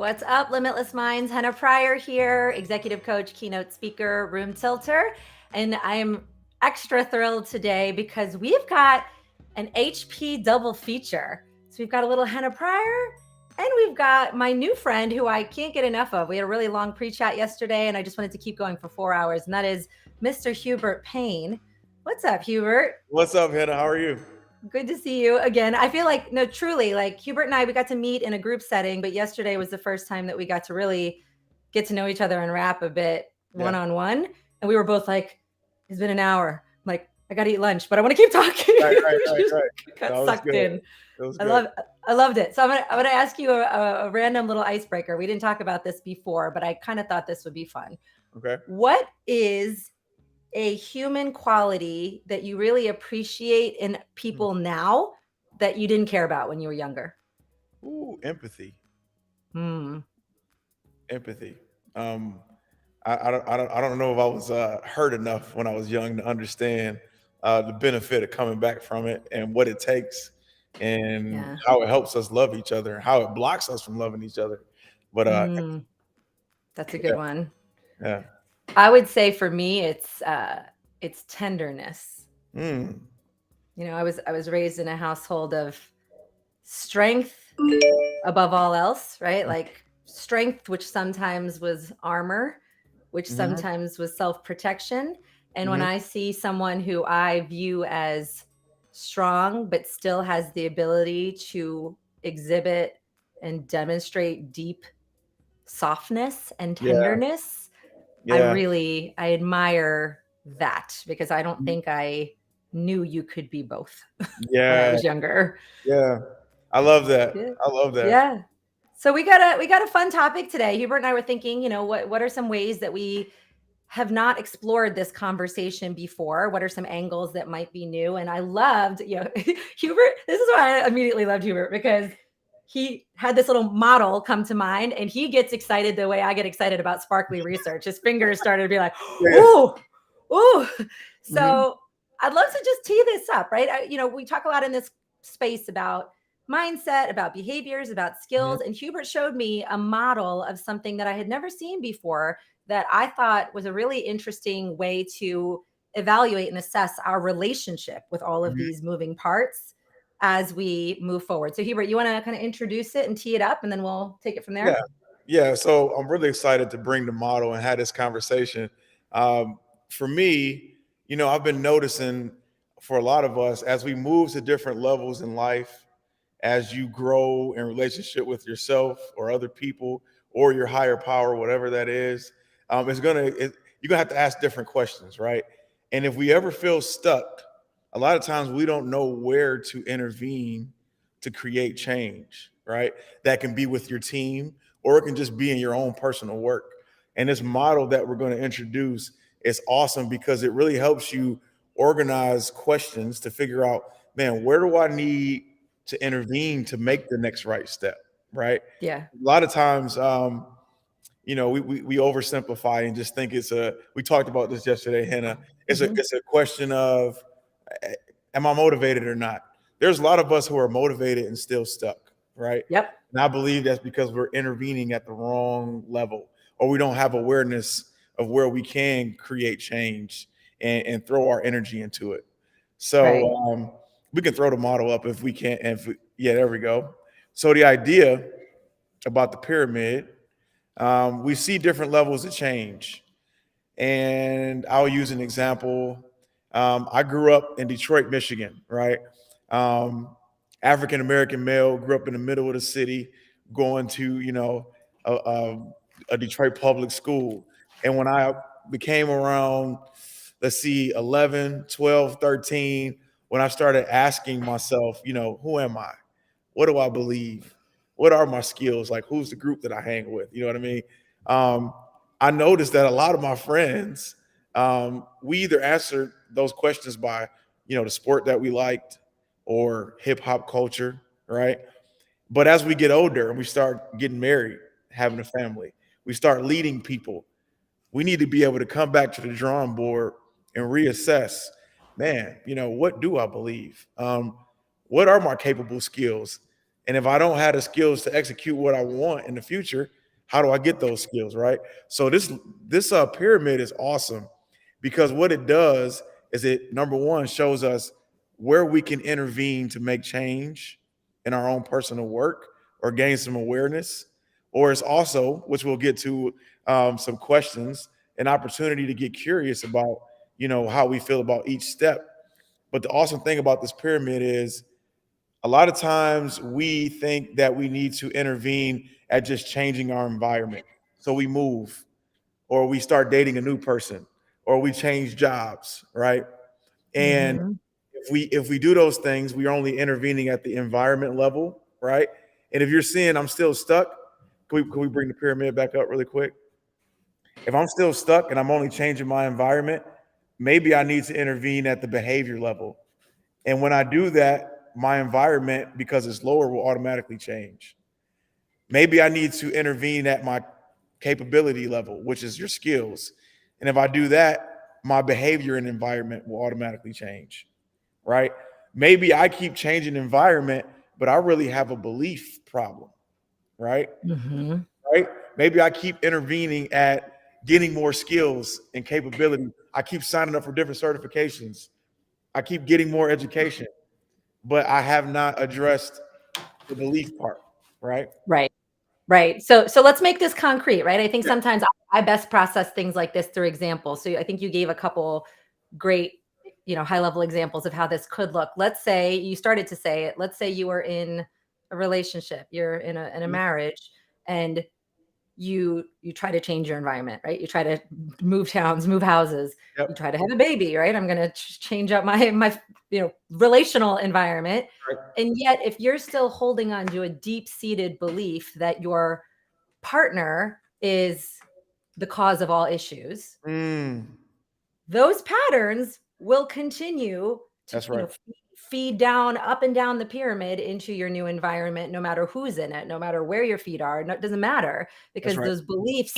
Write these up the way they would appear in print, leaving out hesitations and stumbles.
What's up, Limitless Minds? Henna Pryor here, executive coach, keynote speaker, room tilter. And I'm extra thrilled today because we've got an HP double feature. So we've got a little Henna Pryor and we've got my new friend who I can't get enough of. We had a really long pre-chat yesterday and I just wanted to keep going for 4 hours. And that is Mr. Hubert Payne. What's up, Hubert? What's up, Henna? How are you? Good to see you again. I feel like, no, truly, like Hubert and I, we got to meet in a group setting, but yesterday was the first time that we got to really get to know each other and rap a bit one-on-one. And we were both like, it's been an hour. I'm like, I got to eat lunch, but I want to keep talking. Right. Got sucked in. I loved it. So I'm gonna ask you a random little icebreaker. We didn't talk about this before, but I kind of thought this would be fun. Okay. What is a human quality that you really appreciate in people now that you didn't care about when you were younger? Ooh, empathy. Mm. Empathy. I don't know if I was hurt enough when I was young to understand the benefit of coming back from it and what it takes and how it helps us love each other, how it blocks us from loving each other. But that's a good one. Yeah. I would say for me, it's tenderness. Mm. You know, I was raised in a household of strength above all else, right? Like strength, which sometimes was armor, which sometimes was self-protection. And when I see someone who I view as strong, but still has the ability to exhibit and demonstrate deep softness and tenderness, I admire that because I don't think I knew you could be both when I was younger. Yeah. I love that. Yeah. So we got a fun topic today. Hubert and I were thinking, you know, what are some ways that we have not explored this conversation before? What are some angles that might be new? And I loved, you know, Hubert, this is why I immediately loved Hubert, because he had this little model come to mind and he gets excited the way I get excited about sparkly research. His fingers started to be like, ooh. So I'd love to just tee this up, right? You know, we talk a lot in this space about mindset, about behaviors, about skills. And Hubert showed me a model of something that I had never seen before that I thought was a really interesting way to evaluate and assess our relationship with all of these moving parts as we move forward. So Hubert, you want to kind of introduce it and tee it up and then we'll take it from there? Yeah. So I'm really excited to bring the model and have this conversation. For me, you know, I've been noticing for a lot of us as we move to different levels in life, as you grow in relationship with yourself or other people or your higher power, whatever that is, you're gonna have to ask different questions, right? And if we ever feel stuck, a lot of times we don't know where to intervene to create change, right? That can be with your team or it can just be in your own personal work. And this model that we're going to introduce is awesome because it really helps you organize questions to figure out, man, where do I need to intervene to make the next right step, right? Yeah. A lot of times, you know, we oversimplify and just think we talked about this yesterday, Henna. It's a question of, am I motivated or not? There's a lot of us who are motivated and still stuck, right? Yep. And I believe that's because we're intervening at the wrong level, or we don't have awareness of where we can create change and throw our energy into it. So we can throw the model up if we can't. There we go. So the idea about the pyramid, we see different levels of change. And I'll use an example. I grew up in Detroit, Michigan, right? African-American male, grew up in the middle of the city, going to, you know, a Detroit public school. And when I became around, let's see, 11, 12, 13, when I started asking myself, you know, who am I? What do I believe? What are my skills? Like, who's the group that I hang with? You know what I mean? I noticed that a lot of my friends, we either answered those questions by, you know, the sport that we liked or hip hop culture, right? But as we get older and we start getting married, having a family, we start leading people, we need to be able to come back to the drawing board and reassess, man, you know, what do I believe? What are my capable skills? And if I don't have the skills to execute what I want in the future, how do I get those skills, right? So this pyramid is awesome because what it does is it, number one, shows us where we can intervene to make change in our own personal work or gain some awareness. Or it's also, which we'll get to, some questions, an opportunity to get curious about, how we feel about each step. But the awesome thing about this pyramid is a lot of times we think that we need to intervene at just changing our environment. So we move, or we start dating a new person, or we change jobs, right? And Mhm. if we do those things, we are only intervening at the environment level, right? And if you're seeing I'm still stuck, can we bring the pyramid back up really quick? If I'm still stuck and I'm only changing my environment, maybe I need to intervene at the behavior level. And when I do that, my environment, because it's lower, will automatically change. Maybe I need to intervene at my capability level, which is your skills. And if I do that, my behavior and environment will automatically change, right? Maybe I keep changing environment, but I really have a belief problem, right? Mhm. Right? Maybe I keep intervening at getting more skills and capability. I keep signing up for different certifications. I keep getting more education, but I have not addressed the belief part, right? Right. Right. So let's make this concrete, right? I think sometimes I best process things like this through examples. So I think you gave a couple great, high level examples of how this could look. Let's say you started to say it. Let's say you were in a relationship, you're in a Mhm. marriage, and you try to change your environment, right? You try to move towns, move houses, you Yep. try to have a baby, right? I'm going to change up my relational environment. Right. And yet if you're still holding on to a deep-seated belief that your partner is the cause of all issues, Mm, those patterns will continue to, that's right. feed down up and down the pyramid into your new environment, no matter who's in it, no matter where your feet are. No, it doesn't matter That's because right. those beliefs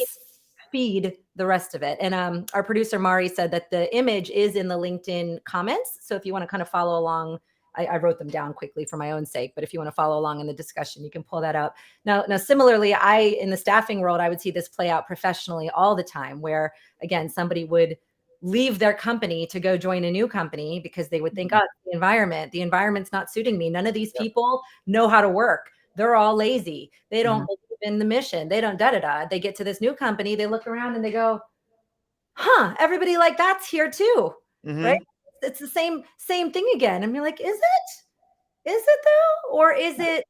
feed the rest of it. And our producer Mari said that the image is in the LinkedIn comments. So if you want to kind of follow along, I wrote them down quickly for my own sake, but if you want to follow along in the discussion, you can pull that up. Now, similarly, in the staffing world, I would see this play out professionally all the time, where again, somebody would leave their company to go join a new company because they would think, Mhm. oh, the environment's not suiting me. None of these Yep. people know how to work. They're all lazy. They don't Mhm. believe in the mission. They don't da. They get to this new company, they look around and they go, huh, everybody like that's here too. Right? Mhm. It's the same thing again. And you're like, is it? Is it though? Or is it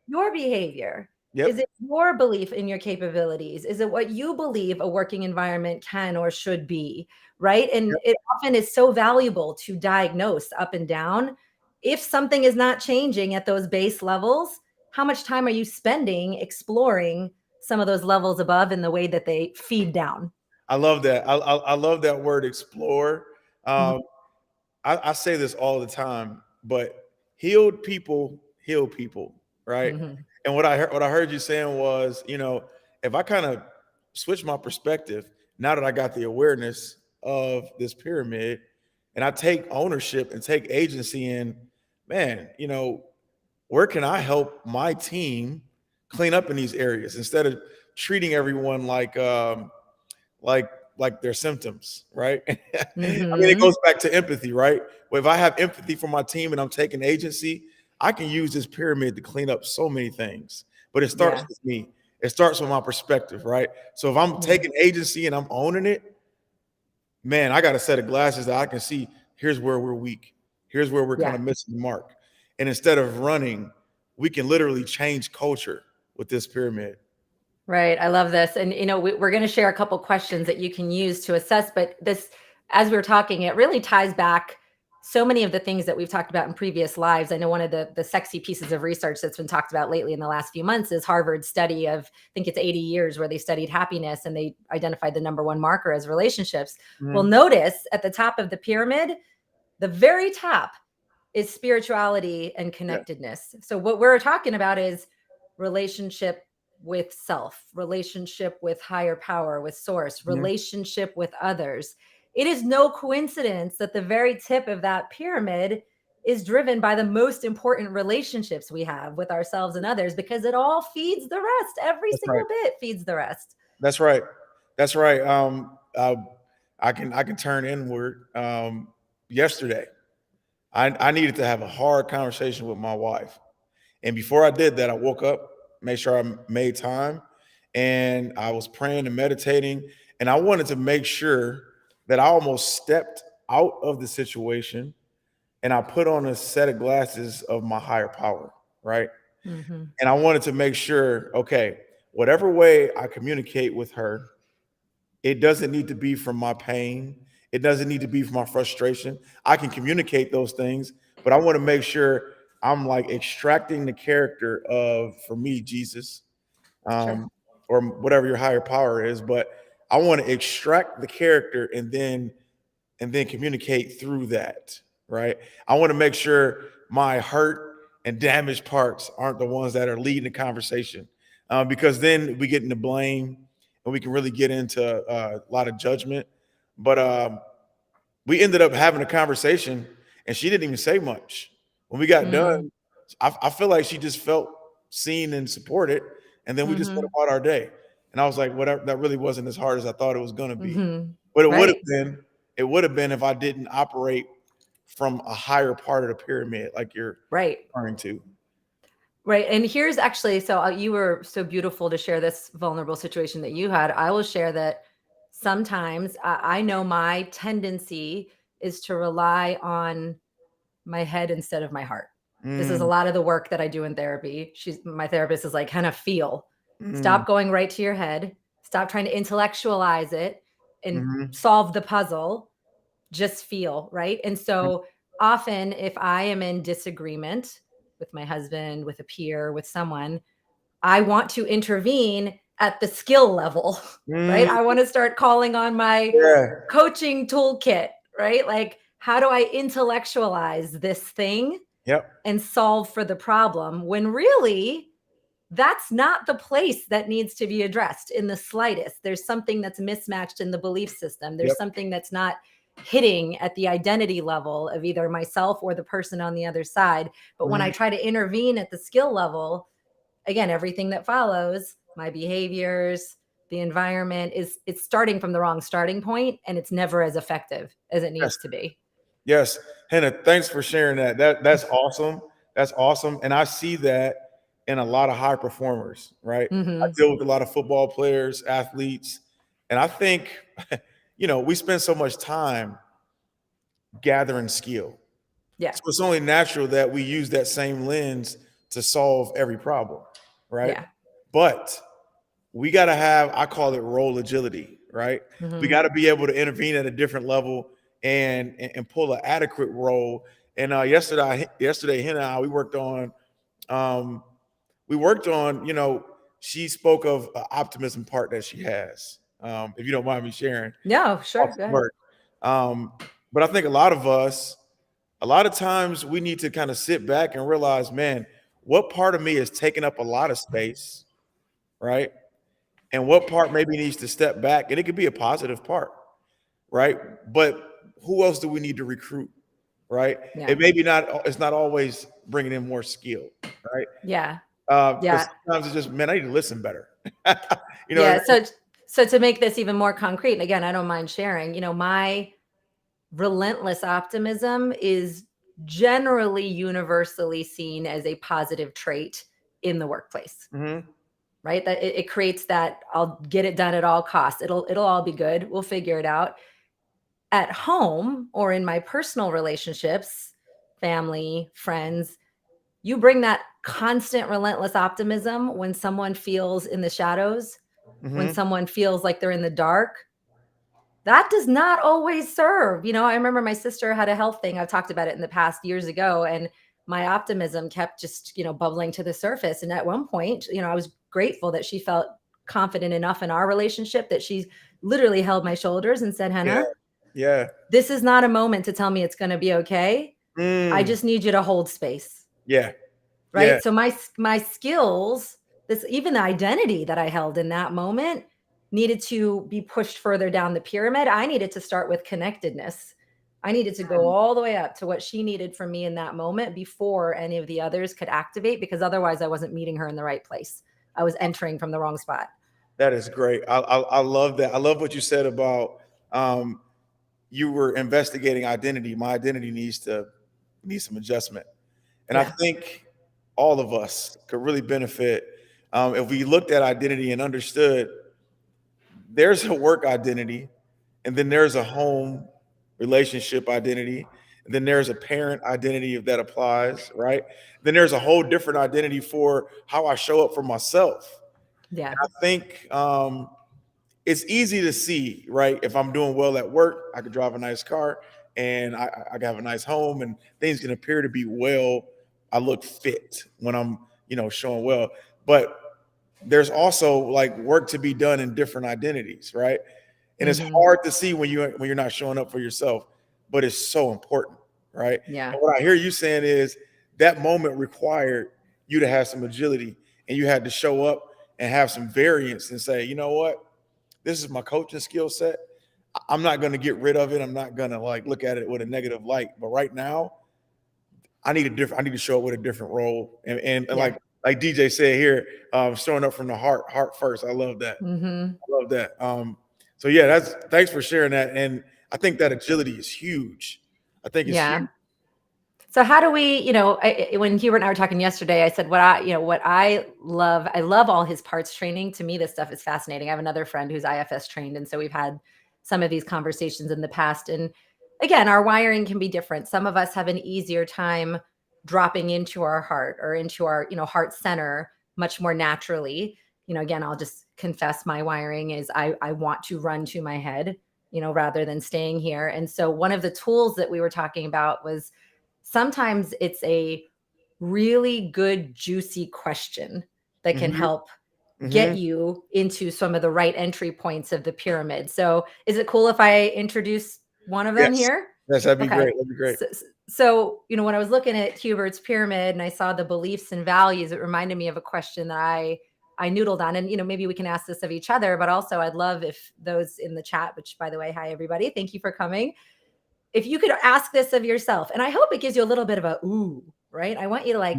your behavior? Is Yep. it your belief in your capabilities? Is it what you believe a working environment can or should be? Right. And Yep. it often is so valuable to diagnose up and down. If something is not changing at those base levels, how much time are you spending exploring some of those levels above in the way that they feed down? I love that. I love that word explore. Mhm, Um, I say this all the time, but healed people heal people, right? mhm. And what I heard you saying was, if I kind of switch my perspective, now that I got the awareness of this pyramid, and I take ownership and take agency in, man, where can I help my team clean up in these areas instead of treating everyone like like their symptoms, right? I mean, it Mhm. goes back to empathy, right? Well, if I have empathy for my team and I'm taking agency, I can use this pyramid to clean up so many things. But it starts Yeah. with me. It starts with my perspective, right? So if I'm Yeah. taking agency and I'm owning it, man, I got a set of glasses that I can see here's where we're weak. Here's where we're kind Yeah. of missing the mark. And instead of running, we can literally change culture with this pyramid. Right. I love this. And, we're going to share a couple questions that you can use to assess. But this, as we are talking, it really ties back so many of the things that we've talked about in previous lives. I know one of the sexy pieces of research that's been talked about lately in the last few months is Harvard's study of, I think it's 80 years, where they studied happiness and they identified the number one marker as relationships. Well, Mhm. notice at the top of the pyramid, the very top is spirituality and Yeah. connectedness. So what we're talking about is relationship with self, relationship with higher power, with source, Mhm. relationship with others. It is no coincidence that the very tip of that pyramid is driven by the most important relationships we have with ourselves and others, because it all feeds the rest. Every That's single right. bit feeds the rest. That's right. That's right. I can turn inward. Yesterday, I needed to have a hard conversation with my wife, and before I did that, I woke up, made sure I made time, and I was praying and meditating, and I wanted to make sure that I almost stepped out of the situation and I put on a set of glasses of my higher power, right? Mm-hmm. And I wanted to make sure, okay, whatever way I communicate with her, it doesn't need to be from my pain. It doesn't need to be from my frustration. I can communicate those things, but I want to make sure I'm like extracting the character of, for me, Jesus, Sure. um, or whatever your higher power is. But I want to extract the character and then communicate through that, right? I want to make sure my hurt and damaged parts aren't the ones that are leading the conversation, because then we get into blame and we can really get into a lot of judgment. But we ended up having a conversation and she didn't even say much. When we got Mm. done, I feel like she just felt seen and supported. And then we just went Mm-hmm. about our day. And I was like, whatever, that really wasn't as hard as I thought it was going to be. Mm-hmm. But Right. it would have been if I didn't operate from a higher part of the pyramid, like you're Right. referring to. Right. And here's actually, so you were so beautiful to share this vulnerable situation that you had. I will share that sometimes I know my tendency is to rely on my head instead of my heart. This is a Mm, lot of the work that I do in therapy. My therapist is like, kind of feel, mm, stop going right to your head, stop trying to intellectualize it and mhm, solve the puzzle, just feel, right? And mm, so often if I am in disagreement with my husband, with a peer, with someone, I want to intervene at the skill level, right? I mm, want to start calling on my yeah. coaching toolkit, right? Like, how do I intellectualize this thing Yep. and solve for the problem, when really that's not the place that needs to be addressed in the slightest. There's something that's mismatched in the belief system. There's Yep. something that's not hitting at the identity level of either myself or the person on the other side. But when I Mhm. try to intervene at the skill level, again, everything that follows, my behaviors, the environment, is it's starting from the wrong starting point, and it's never as effective as it Yes. needs to be. Yes. Henna, thanks for sharing that. That's awesome. That's awesome. And I see that in a lot of high performers, right? I Hmm. deal with a lot of football players, athletes, and I think, we spend so much time gathering skill. Yeah. So it's only natural that we use that same lens to solve every problem, right? Yeah. But we got to have, I call it role agility, right? We Hmm. got to be able to intervene at a different level and pull an adequate role. And yesterday, Henna and I, um, she spoke of an optimism part that she has. If you don't mind me sharing No, off sure. Go the ahead. work. Um, but I think a lot of times we need to kind of sit back and realize, man, what part of me is taking up a lot of space, right? And what part maybe needs to step back, and it could be a positive part, right? But who else do we need to recruit, right? Yeah. It's not always bringing in more skill, right? Yeah. Because Yeah. sometimes it's just, man, I need to listen better. You know what Yeah. I mean? So to make this even more concrete, and again, I don't mind sharing, my relentless optimism is generally universally seen as a positive trait in the workplace, Mm-hmm. right? That it creates that I'll get it done at all costs. It'll all be good. We'll figure it out. At home or in my personal relationships, family, friends, you bring that constant relentless optimism when someone feels in the shadows, when Mm-hmm. someone feels like they're in the dark. That does not always serve. I remember my sister had a health thing. I've talked about it in the past years ago, and my optimism kept just, bubbling to the surface. And at one point, I was grateful that she felt confident enough in our relationship that she literally held my shoulders and said, Yeah. Henna, Yeah. this is not a moment to tell me it's going to be okay. I Mm. just need you to hold space. Yeah. Yeah. Right. So my skills, this, even the identity that I held in that moment, needed to be pushed further down the pyramid. I needed to start with connectedness. I needed to go all the way up to what she needed from me in that moment before any of the others could activate, because otherwise I wasn't meeting her in the right place. I was entering from the wrong spot. That is great. I love that. I love what you said about um, you were investigating identity. My identity needs some adjustment, and I Yeah. think all of us could really benefit if we looked at identity and understood there's a work identity, and then there's a home relationship identity, and then there's a parent identity if that applies, right? Then there's a whole different identity for how I show up for myself. Yeah. I think it's easy to see, right? If I'm doing well at work, I could drive a nice car and I can have a nice home and things can appear to be well. I look fit when I'm, showing well. But there's also like work to be done in different identities, right? And it's Mm-hmm. hard to see when you're not showing up for yourself, but it's so important, right? Yeah. And what I hear you saying is that moment required you to have some agility and you had to show up and have some variance and say, you know what? This is my coaching skill set. I'm not going to get rid of it. I'm not going to like look at it with a negative light. But right now, I need to show up with a different role. And Yeah. like DJ said here, showing up from the heart first. I love that. Mm-hmm. I love that. So yeah, thanks for sharing that. And I think that agility is huge. I think it's huge. Yeah. So how do we, when Hubert and I were talking yesterday, I said what I love all his parts training. To me, this stuff is fascinating. I have another friend who's IFS trained. And so we've had some of these conversations in the past. And again, our wiring can be different. Some of us have an easier time dropping into our heart or into our, heart center much more naturally. Again, I'll just confess my wiring is I want to run to my head, rather than staying here. And so one of the tools that we were talking about was sometimes it's a really good, juicy question that can Mm-hmm. help Mm-hmm. get you into some of the right entry points of the pyramid. So, is it cool if I introduce one of them Yes. here? Yes, that'd be Okay. great. That'd be great. So, when I was looking at Hubert's pyramid and I saw the beliefs and values, it reminded me of a question that I noodled on. And, maybe we can ask this of each other, but also I'd love if those in the chat, which by the way, hi, everybody. Thank you for coming. If you could ask this of yourself, and I hope it gives you a little bit of a ooh, right? I want you to like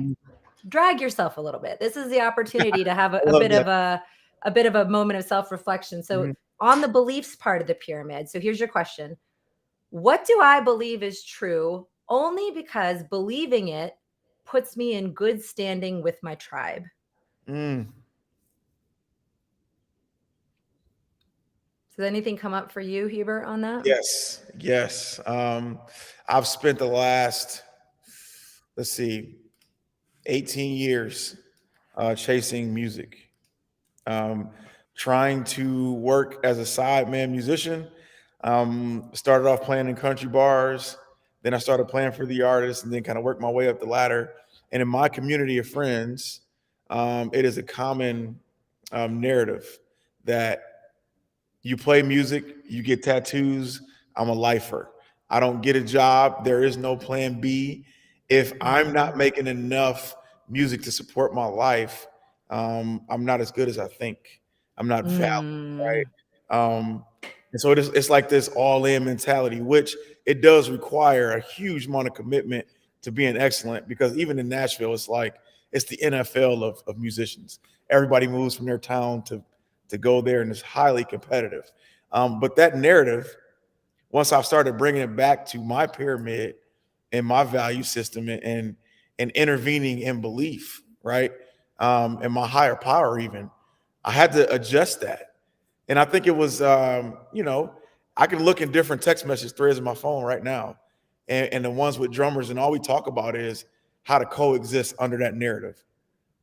drag yourself a little bit. This is the opportunity to have I a love bit that. of a bit of a moment of self-reflection. So on the beliefs part of the pyramid. So here's your question. What do I believe is true only because believing it puts me in good standing with my tribe? Mm. Does anything come up for you, Hubert, on that? Yes, yes. I've spent the last, 18 years chasing music, trying to work as a sideman musician. Started off playing in country bars, then I started playing for the artists, and then kind of worked my way up the ladder. And in my community of friends, it is a common narrative that you play music, you get tattoos. I'm a lifer. I don't get a job. There is no plan B. If I'm not making enough music to support my life, I'm not as good as I think. I'm not valid, right? Mm. And so it's like this all-in mentality, which it does require a huge amount of commitment to being excellent. Because even in Nashville, it's the NFL of musicians. Everybody moves from their town to go there, and it's highly competitive. But that narrative, once I've started bringing it back to my pyramid and my value system and intervening in belief, right, and my higher power, even, I had to adjust that. And I think it was, I can look in different text message threads in my phone right now, and the ones with drummers, and all we talk about is how to coexist under that narrative.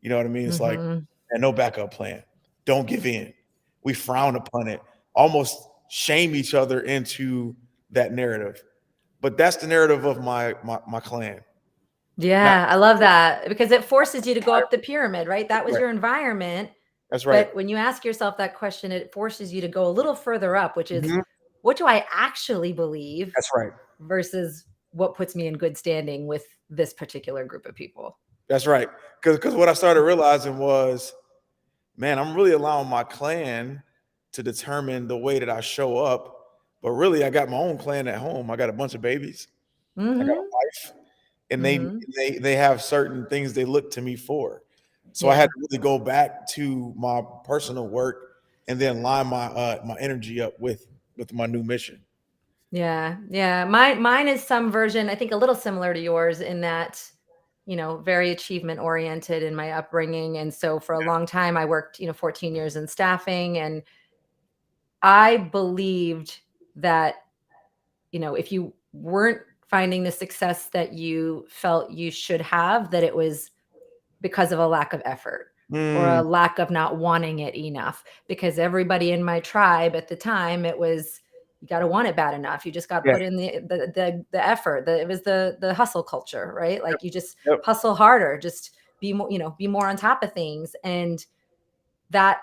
You know what I mean? It's like, Mm-hmm. and no backup plan. Don't give in. We frown upon it, almost shame each other into that narrative. But that's the narrative of my clan. Not Yeah, I love that because it forces you to go up the pyramid, right? That was right. your environment. That's right. But when you ask yourself that question, it forces you to go a little further up, which is Mhm. what do I actually believe That's right. versus what puts me in good standing with this particular group of people. That's right. Because what I started realizing was, man, I'm really allowing my clan to determine the way that I show up. but really I got my own clan at home. I got a bunch of babies. I got a wife, and they have certain things they look to me for. So I had to really go back to my personal work and then line my energy up with my new mission. Yeah. Yeah. Mine is some version, I think a little similar to yours in that, very achievement oriented in my upbringing. And so for a long time, I worked, 14 years in staffing, and I believed that, if you weren't finding the success that you felt you should have, that it was because of a lack of effort or a lack of not wanting it enough. Because everybody in my tribe at the time, it was, you got to want it bad enough. You just got to put in the effort. It was the hustle culture, right? Like you just hustle harder, just be more, be more on top of things. And that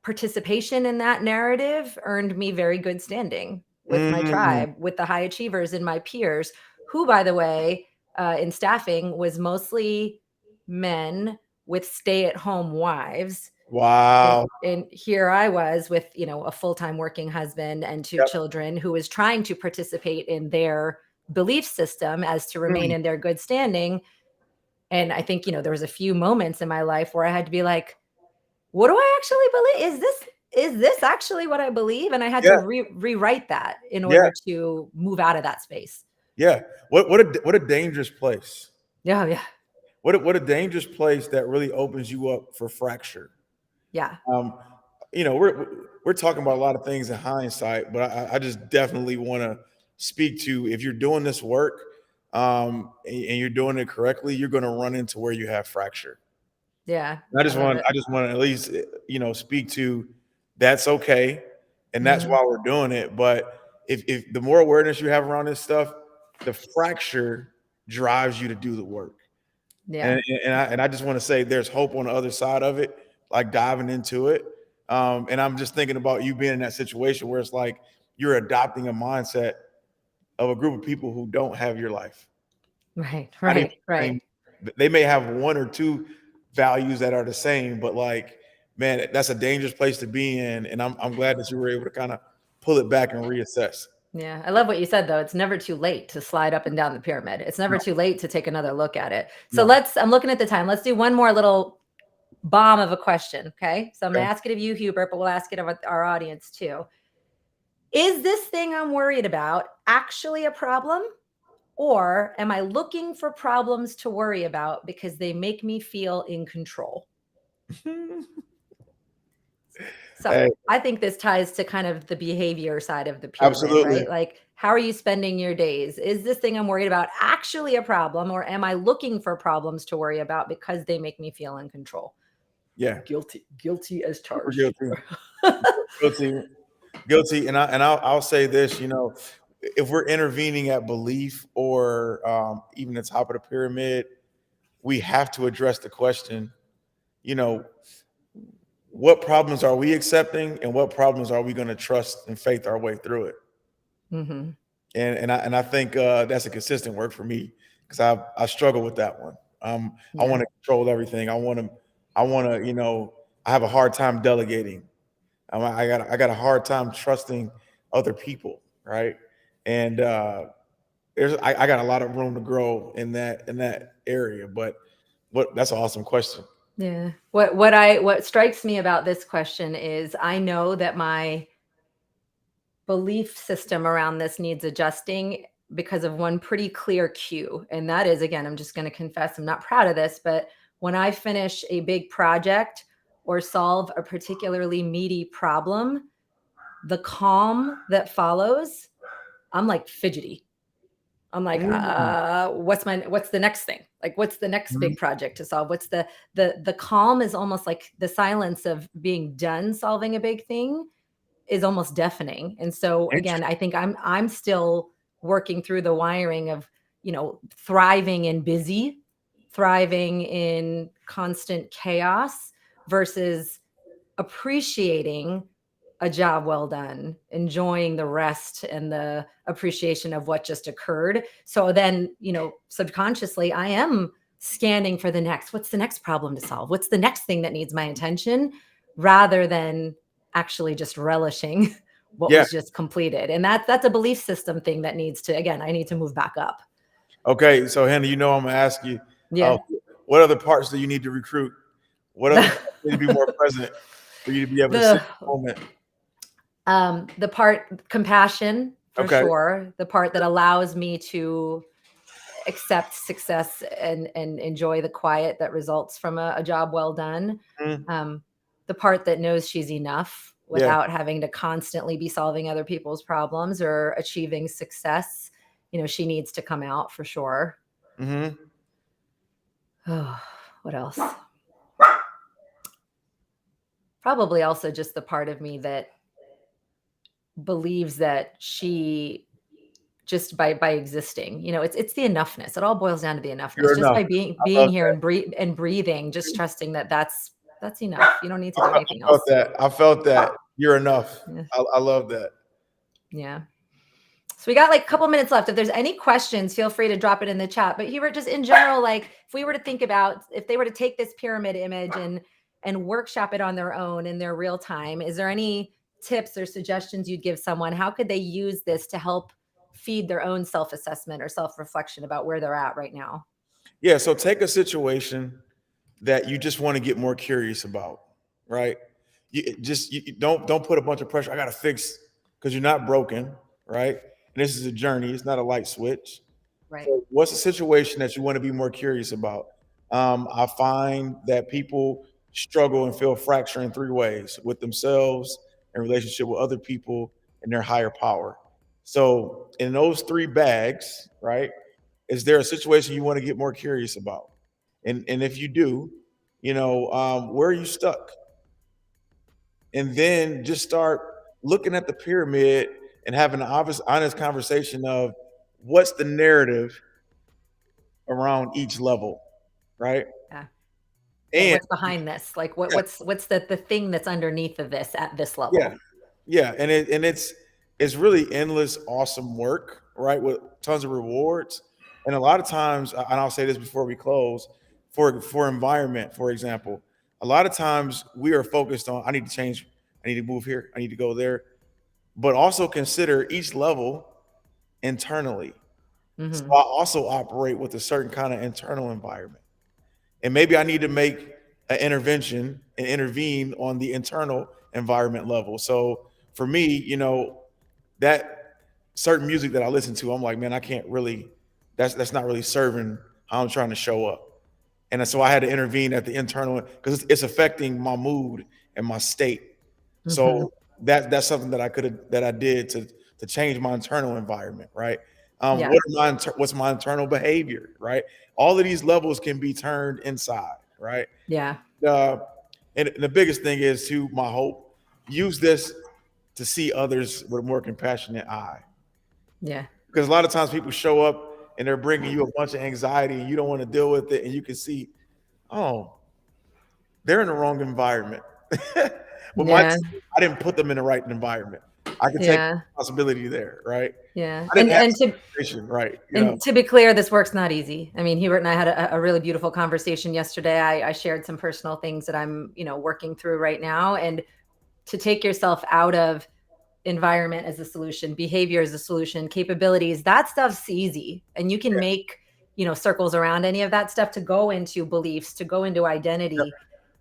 participation in that narrative earned me very good standing with my tribe, with the high achievers and my peers, who, by the way, in staffing was mostly men with stay-at-home wives. Wow. And here I was with, a full-time working husband and two children who was trying to participate in their belief system as to remain in their good standing. And I think, there was a few moments in my life where I had to be like, what do I actually believe? Is this actually what I believe? And I had to rewrite that in order to move out of that space. Yeah. What a dangerous place. Yeah. Yeah. What a dangerous place that really opens you up for fracture. Yeah. We're talking about a lot of things in hindsight, but I just definitely want to speak to, if you're doing this work and you're doing it correctly, you're going to run into where you have fracture. Yeah. I just want to at least, speak to, that's okay. And that's why we're doing it. But if the more awareness you have around this stuff, the fracture drives you to do the work. Yeah. And I just want to say there's hope on the other side of it, like diving into it. And I'm just thinking about you being in that situation where it's like you're adopting a mindset of a group of people who don't have your life. Right. They may have one or two values that are the same, but like, man, that's a dangerous place to be in. And I'm glad that you were able to kind of pull it back and reassess. Yeah. I love what you said, though. It's never too late to slide up and down the pyramid. It's never too late to take another look at it. So I'm looking at the time. Let's do one more little bomb of a question. Okay. So I'm going to ask it of you, Hubert, but we'll ask it of our audience too. Is this thing I'm worried about actually a problem? Or am I looking for problems to worry about because they make me feel in control? So I think this ties to kind of the behavior side of the pyramid, right? Like, how are you spending your days? Is this thing I'm worried about actually a problem? Or am I looking for problems to worry about because they make me feel in control? Yeah. Guilty as charged. Guilty. And I'll say this, if we're intervening at belief or even the top of the pyramid, we have to address the question, what problems are we accepting and what problems are we going to trust and faith our way through it? And I think that's a consistent work for me, because I struggle with that one. I want to control everything. I want to, I have a hard time delegating. I got a hard time trusting other people, right? And I got a lot of room to grow in that area. But that's an awesome question. Yeah. What strikes me about this question is I know that my belief system around this needs adjusting because of one pretty clear cue. And that is, again, I'm just going to confess, I'm not proud of this, but when I finish a big project or solve a particularly meaty problem, the calm that follows, I'm like fidgety. I'm like, what's the next thing? Like, what's the next big project to solve? What's the calm is almost like the silence of being done solving a big thing is almost deafening. And so again, I think I'm still working through the wiring of, thriving in busy, thriving in constant chaos versus appreciating a job well done, enjoying the rest and the appreciation of what just occurred. So then, subconsciously I am scanning for what's the next problem to solve? What's the next thing that needs my attention, rather than actually just relishing what Yeah. was just completed. And that's a belief system thing that needs to, again, I need to move back up. Okay. So Henna, I'm going to ask you, Yeah. what other parts do you need to recruit? What other parts need to be more present for you to be able to sit in the moment? The part compassion for Okay. sure. The part that allows me to accept success and enjoy the quiet that results from a job well done. Mm-hmm. The part that knows she's enough Yeah. without having to constantly be solving other people's problems or achieving success. She needs to come out for sure. Mm-hmm. Oh, what else? Probably also just the part of me that believes that she just by existing, it's the enoughness. It all boils down to the enoughness. You're Just enough. by being I love here that. and breathing, just trusting that that's enough. You don't need to do anything I felt else. that. I felt that. You're enough. Yeah. I love that. Yeah. So we got like a couple minutes left. If there's any questions, feel free to drop it in the chat. But Hubert, just in general, like if we were to think about if they were to take this pyramid image and workshop it on their own in their real time, is there any tips or suggestions you'd give someone? How could they use this to help feed their own self-assessment or self-reflection about where they're at right now? Yeah. So take a situation that you just want to get more curious about, right? You don't put a bunch of pressure. I got to fix because you're not broken, right? And this is a journey. It's not a light switch. Right. So what's the situation that you want to be more curious about? I find that people struggle and feel fractured in three ways: with themselves, in relationship with other people, and their higher power. So in those three bags, right, is there a situation you want to get more curious about? And if you do, where are you stuck? And then just start looking at the pyramid and having an honest conversation of what's the narrative around each level, right? Yeah. And What's behind this? Like yeah, what's the thing that's underneath of this at this yeah, level? yeah, and it's really endless, awesome work, right? With tons of rewards, and a lot of times, and I'll say this before we close, for environment, for example, a lot of times we are focused on I need to change, I need to move here, I need to go there, but also consider each level internally. So I also operate with a certain kind of internal environment. And maybe I need to make an intervention and intervene on the internal environment level. So for me, that certain music that I listen to, I'm like, man, I can't really, that's not really serving how I'm trying to show up. And so I had to intervene at the internal because it's affecting my mood and my state. So that's something that I did to change my internal environment, right? Yeah. What's my internal behavior, right? All of these levels can be turned inside, right? Yeah. And the biggest thing is to my hope, use this to see others with a more compassionate eye. Yeah. Because a lot of times people show up and they're bringing you a bunch of anxiety and you don't want to deal with it. And you can see, oh, they're in the wrong environment. But Yeah. I didn't put them in the right environment. I can take responsibility there, right? Yeah. I didn't have situation, right? And to be clear, this work's not easy. I mean, Hubert and I had a really beautiful conversation yesterday. I shared some personal things that I'm, working through right now. And to take yourself out of environment as a solution, behavior as a solution, capabilities, that stuff's easy. And you can make, circles around any of that stuff to go into beliefs, to go into identity.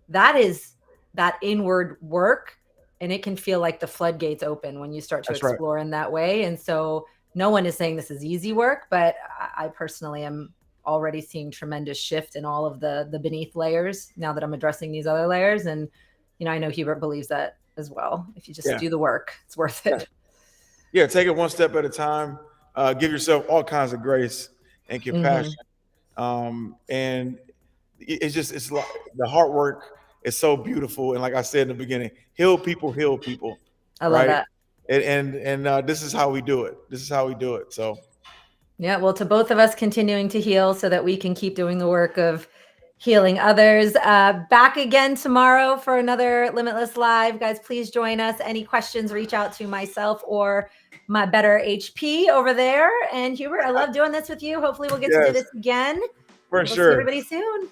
That is that inward work. And it can feel like the floodgates open when you start to explore in that way. And so no one is saying this is easy work, but I personally am already seeing tremendous shift in all of the beneath layers now that I'm addressing these other layers. And, I know Hubert believes that as well. If you just do the work, it's worth it. Yeah. Take it one step at a time. Give yourself all kinds of grace and compassion. And it's like the hard work is so beautiful. And like I said in the beginning, heal people. I love that. And this is how we do it. So yeah, well, to both of us continuing to heal so that we can keep doing the work of healing others. Back again tomorrow for another Limitless Live. Guys, please join us. Any questions, reach out to myself or my better HP over there. And Hubert, I love doing this with you. Hopefully we'll get to do this again. For We'll sure. see everybody soon.